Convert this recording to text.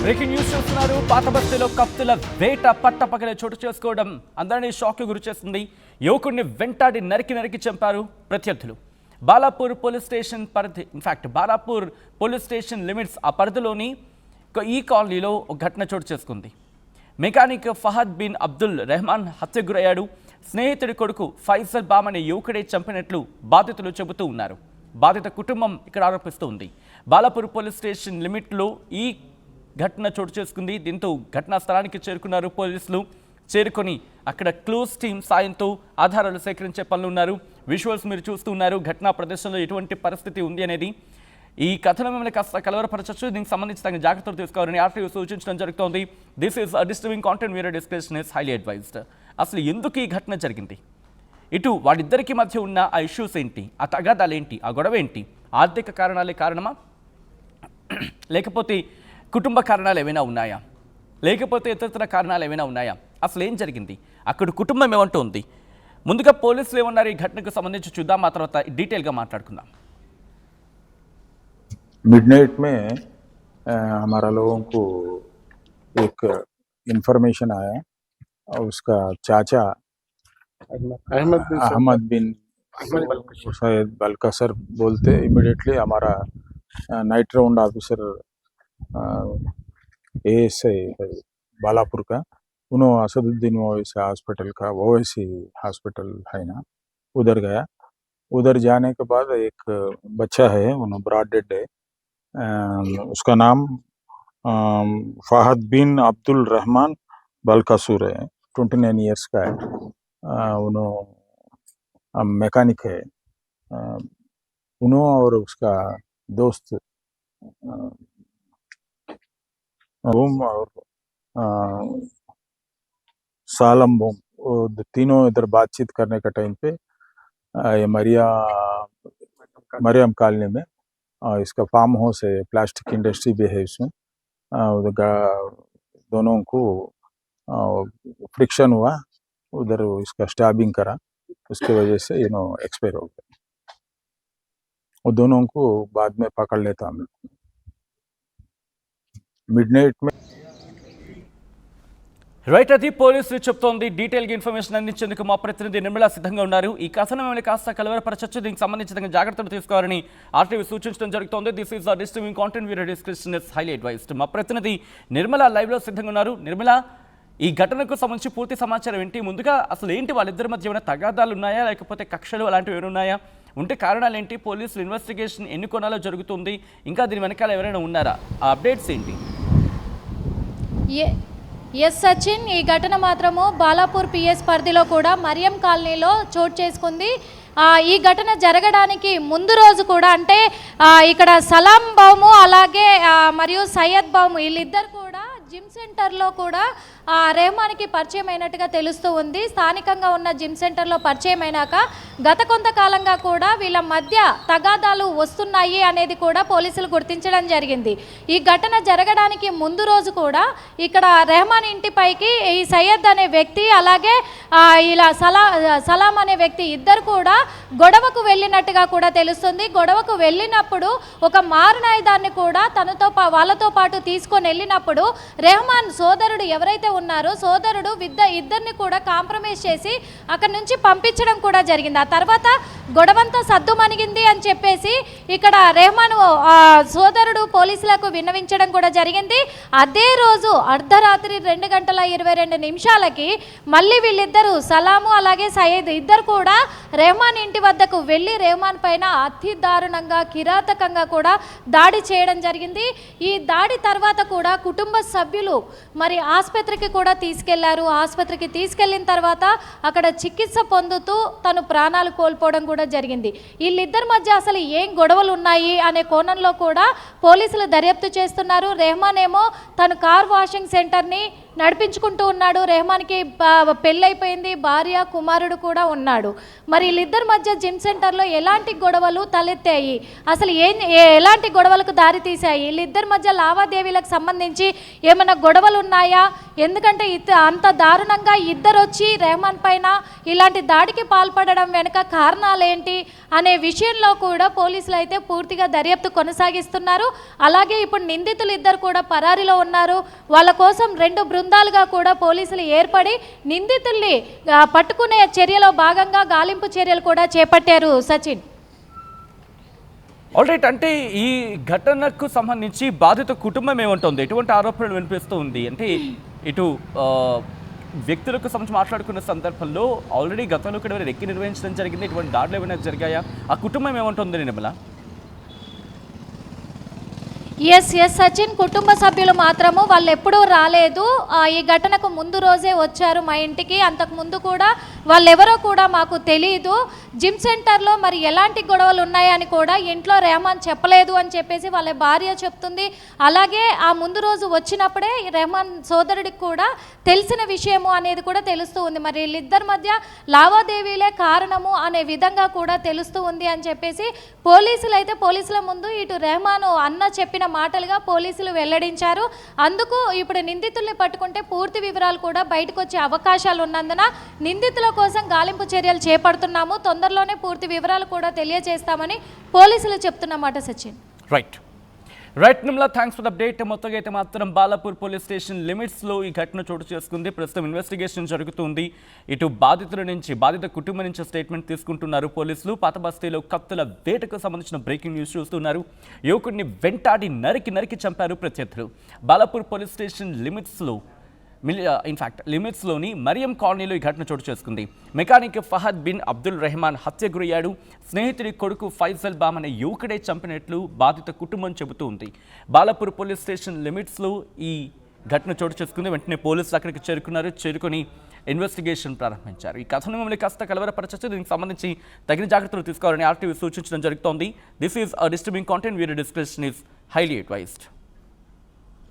Breaking news చూస్తున్నారు. పాత బస్తీలో కత్తుల వేట పట్టపగలే చోటు చేసుకోవడం అందరినీ షాక్కి గురి చేస్తుంది. యువకుడిని వెంటాడి నరికి చంపారు ప్రత్యర్థులు. బాలాపూర్ పోలీస్ స్టేషన్ పరిధి, in fact Balapur police station limits ఆ పరిధిలోని ఈ కాలనీలో ఒక ఘటన చోటు చేసుకుంది. మెకానిక్ ఫహద్ బిన్ అబ్దుల్ రెహమాన్ హత్యకు గురయ్యాడు. స్నేహితుడి కొడుకు ఫైజల్ బామ్ అనే యువకుడే చంపినట్లు బాధితులు చెబుతూ ఉన్నారు. బాధిత కుటుంబం ఇక్కడ ఆరోపిస్తూ ఉంది. బాలాపూర్ పోలీస్ స్టేషన్ లిమిట్లో ఈ ఘటన చోటు చేసుకుంది. దీంతో ఘటనా స్థలానికి చేరుకున్నారు పోలీసులు. చేరుకొని అక్కడ క్లోజ్ టీమ్ సాయంతో ఆధారాలు సేకరించే పనులు ఉన్నారు. విజువల్స్ మీరు చూస్తూ ఉన్నారు. ఘటనా ప్రదేశంలో ఎటువంటి పరిస్థితి ఉంది అనేది. ఈ కథనం మిమ్మల్ని కాస్త కలవరపరచచ్చు. దీనికి సంబంధించి తగిన జాగ్రత్తలు తీసుకోవాలని ఆర్టీఓ సూచించడం జరుగుతోంది. This is disturbing content, video discussion is highly advised. అసలు ఎందుకు ఈ ఘటన జరిగింది, ఇటు వాడిద్దరికి మధ్య ఉన్న ఆ ఇష్యూస్ ఏంటి, ఆ తగాదాలు ఏంటి, ఆ గొడవ ఏంటి, ఆర్థిక కారణాలే కారణమా, లేకపోతే కుటుంబ కారణాలు ఏమైనా ఉన్నాయా, లేకపోతే ఇతర కారణాలు ఏమైనా ఉన్నాయా, అసలు ఏం జరిగింది, అక్కడ కుటుంబం ఏమంటూ ఉంది, ముందుగా పోలీసులు ఏమన్నారు ఈ ఘటనకు సంబంధించి చూద్దాం. ఆ తర్వాత డీటెయిల్గా మాట్లాడుకుందాం. मिडनाइट में हमारा लोगों को एक इंफॉर्मेशन आया और उसका चाचा अहमद बिन सैयद बलकसर बोलते इमिडिएटली हमारा night round officer ASI Balapur का उन्होंने असदुद्दीन ओवैसी हॉस्पिटल का ओवैसी हॉस्पिटल है ना, उधर गया. उधर जाने के बाद एक बच्चा है, उन्होंने ब्रॉड डेड है. उसका नाम फहद बिन अब्दुल रहमान बलकसूर है, 29 ईयर्स का है. उन्होंने मैकेनिक है. उन्होंने और उसका दोस्त और सालम बोम, तीनों इधर बातचीत करने का टाइम पे ये मरियम कॉलोनी में इसका फार्म हाउस है, प्लास्टिक इंडस्ट्री भी है उसमें. दोनों को फ्रिक्शन हुआ, उधर इसका स्टैबिंग करा, उसके वजह से एक्सपायर हो गया. और दोनों को बाद में पकड़ लेता हम लोग. मिडनाइट में రైట్, అది పోలీసులు చెప్తోంది. డీటెయిల్గా ఇన్ఫర్మేషన్ అందించేందుకు మా ప్రతినిధి నిర్మల సిద్ధంగా ఉన్నారు. ఈ కథనం మిమ్మల్ని కాస్త కలవరపరచచ్చు. దీనికి సంబంధించిన జాగ్రత్తలు తీసుకోవాలని ఆర్టీవీ సూచించడం జరుగుతోంది. This is disturbing content, video discussion is highly advised. మా ప్రతినిధి నిర్మల లైవ్లో సిద్ధంగా ఉన్నారు. నిర్మల, ఈ ఘటనకు సంబంధించి పూర్తి సమాచారం ఏంటి? ముందుగా అసలు ఏంటి, వాళ్ళిద్దరి మధ్య ఏమైనా తగాదాలు ఉన్నాయా, లేకపోతే కక్షలు అలాంటివి ఏమైనా ఉన్నాయా? ఉంటే కారణాలు ఏంటి? పోలీసులు ఇన్వెస్టిగేషన్ ఎన్ని కోణాల్లో జరుగుతుంది? ఇంకా దీని వెనకాల ఎవరైనా ఉన్నారా? ఆ అప్డేట్స్ ఏంటి? ఎస్ సచిన్, ఈ ఘటన మాత్రము బాలాపూర్ పిఎస్ పరిధిలో కూడా మరియం కాలనీలో చోటు చేసుకుంది. ఈ ఘటన జరగడానికి ముందు రోజు కూడా, అంటే ఇక్కడ సలాం బాము అలాగే మరియు సయ్యద్ బాము వీళ్ళిద్దరు కూడా జిమ్ సెంటర్లో కూడా రెహమాన్కి పరిచయం అయినట్టుగా తెలుస్తూ ఉంది. స్థానికంగా ఉన్న జిమ్ సెంటర్లో పరిచయం అయినాక గత కొంతకాలంగా కూడా వీళ్ళ మధ్య తగాదాలు వస్తున్నాయి అనేది కూడా పోలీసులు గుర్తించడం జరిగింది. ఈ ఘటన జరగడానికి ముందు రోజు కూడా ఇక్కడ రెహమాన్ ఇంటిపైకి ఈ సయ్యద్ అనే వ్యక్తి అలాగే ఇలా సలాం అనే వ్యక్తి ఇద్దరు కూడా గొడవకు వెళ్ళినట్టుగా కూడా తెలుస్తుంది. గొడవకు వెళ్ళినప్పుడు ఒక మారణాయుధాన్ని కూడా వాళ్ళతో పాటు తీసుకొని వెళ్ళినప్పుడు రెహమాన్ సోదరుడు ఎవరైతే ఉన్నారో సోదరుడు ఇద్దరిని కూడా కాంప్రమైజ్ చేసి అక్కడి నుంచి పంపించడం కూడా జరిగింది. ఆ తర్వాత గొడవంతా సద్దుమణిగింది అని చెప్పేసి ఇక్కడ రెహమాన్ సోదరుడు పోలీసులకు విన్నవించడం కూడా జరిగింది. అదే రోజు అర్ధరాత్రి 2:22 మళ్ళీ వీళ్ళిద్దరూ సలాము అలాగే సయ్యద్ ఇద్దరు కూడా రెహమాన్ ఇంటి వద్దకు వెళ్ళి రెహమాన్ పైన అతి దారుణంగా కిరాతకంగా కూడా దాడి చేయడం జరిగింది. ఈ దాడి తర్వాత కూడా కుటుంబ సభ్యులు మరి ఆసుపత్రికి కూడా తీసుకెళ్లారు. ఆసుపత్రికి తీసుకెళ్లిన తర్వాత అక్కడ చికిత్స పొందుతూ తను ప్రాణాలు కోల్పోవడం కూడా జరిగింది. వీళ్ళిద్దరి మధ్య అసలు ఏం గొడవలు ఉన్నాయి అనే కోణంలో కూడా పోలీసులు దర్యాప్తు చేస్తున్నారు. రెహమాన్ ఏమో తను కార్ వాషింగ్ సెంటర్ని నడిపించుకుంటూ ఉన్నాడు. రెహమాన్కి పెళ్ళైపోయింది, భార్య కుమారుడు కూడా ఉన్నాడు. మరి వీళ్ళిద్దరి మధ్య జిమ్ సెంటర్లో ఎలాంటి గొడవలు తలెత్తాయి, అసలు ఎలాంటి గొడవలకు దారి తీశాయి, వీళ్ళిద్దరి మధ్య లావాదేవీలకు సంబంధించి ఏమైనా గొడవలు ఉన్నాయా? ఎందుకంటే అంత దారుణంగా ఇద్దరు వచ్చి రెహమాన్ పైన ఇలాంటి దాడికి పాల్పడడం వెనుక కారణాలు ఏంటి అనే విషయంలో కూడా పోలీసులు అయితే పూర్తిగా దర్యాప్తు కొనసాగిస్తున్నారు. అలాగే ఇప్పుడు నిందితులు ఇద్దరు కూడా పరారీలో ఉన్నారు. వాళ్ళ కోసం 2 బృందాలుగా కూడా పోలీసులు ఏర్పడి నిందితుల్ని పట్టుకునే చర్యలో భాగంగా గాలింపు చర్యలు కూడా చేపట్టారు. సచిన్, ఆల్రైట్, అంటే ఈ ఘటనకు సంబంధించి బాధిత కుటుంబం ఏమంటుంది? ఎటువంటి ఆరోపణలు వినిపిస్తూ ఉంది? అంటే ఇటు వ్యక్తులకు సంబంధించి మాట్లాడుకున్న సందర్భంలో ఆల్రెడీ గతంలో కూడా రెక్కి నిర్వహించడం జరిగింది. ఇటువంటి దాడులు ఏమైనా జరిగాయా? ఆ కుటుంబం ఏమంటుంది నిర్మల? ఎస్ సచిన్, కుటుంబ సభ్యులు మాత్రము వాళ్ళు ఎప్పుడూ రాలేదు. ఈ ఘటనకు ముందు రోజే వచ్చారు మా ఇంటికి. అంతకు ముందు కూడా వాళ్ళెవరో కూడా మాకు తెలియదు. జిమ్ సెంటర్లో మరి ఎలాంటి గొడవలు ఉన్నాయని కూడా ఇంట్లో రెహమాన్ చెప్పలేదు అని చెప్పేసి వాళ్ళ భార్య చెప్తుంది. అలాగే ఆ ముందు రోజు వచ్చినప్పుడే రెహమాన్ సోదరుడికి కూడా తెలిసిన విషయము అనేది కూడా తెలుస్తూ ఉంది. మరి వీళ్ళిద్దరి మధ్య లావాదేవీలే కారణము అనే విధంగా కూడా తెలుస్తూ ఉంది అని చెప్పేసి పోలీసుల ముందు ఇటు రెహమాన్ అన్న చెప్పిన మాటలుగా పోలీసులు వెల్లడించారు. అందుకు ఇప్పుడు నిందితుల్ని పట్టుకుంటే పూర్తి వివరాలు కూడా బయటకు వచ్చే అవకాశాలు ఉన్నందున నిందితుల కోసం గాలింపు చర్యలు చేపడుతున్నాము. తొందరలోనే పూర్తి వివరాలు కూడా తెలియజేస్తామని పోలీసులు చెప్తున్నమాట. Sachin, right Nirmala, thanks for the update. మొత్తంగా అయితే మాత్రం బాలాపూర్ పోలీస్ స్టేషన్ లిమిట్స్లో ఈ ఘటన చోటు చేసుకుంది. ప్రస్తుతం ఇన్వెస్టిగేషన్ జరుగుతుంది. ఇటు బాధిత కుటుంబం నుంచి స్టేట్మెంట్ తీసుకుంటున్నారు పోలీసులు. పాత బస్తీలో కత్తుల వేటకు సంబంధించిన బ్రేకింగ్ న్యూస్ చూస్తున్నారు. యువకుడిని వెంటాడి నరికి చంపారు ప్రత్యర్థులు. బాలాపూర్ పోలీస్ స్టేషన్ లిమిట్స్లోని మరియం కాలనీలో ఈ ఘటన చోటు చేసుకుంది. మెకానిక్ ఫహద్ బిన్ అబ్దుల్ రెహమాన్ హత్య గురయ్యాడు. స్నేహితుడి కొడుకు ఫైజల్ బామ్ అనే యువకుడే చంపినట్లు బాధిత కుటుంబం చెబుతూ ఉంది. బాలాపూర్ పోలీస్ స్టేషన్ లిమిట్స్లో ఈ ఘటన చోటు చేసుకుంది. వెంటనే పోలీసులు అక్కడికి చేరుకొని ఇన్వెస్టిగేషన్ ప్రారంభించారు. ఈ కథను మిమ్మల్ని కాస్త కలవరపరచచ్చు. దీనికి సంబంధించి తగిన జాగ్రత్తలు తీసుకోవాలని ఆర్టీవీ సూచించడం జరుగుతోంది. This is a disturbing content. Video description is highly advised.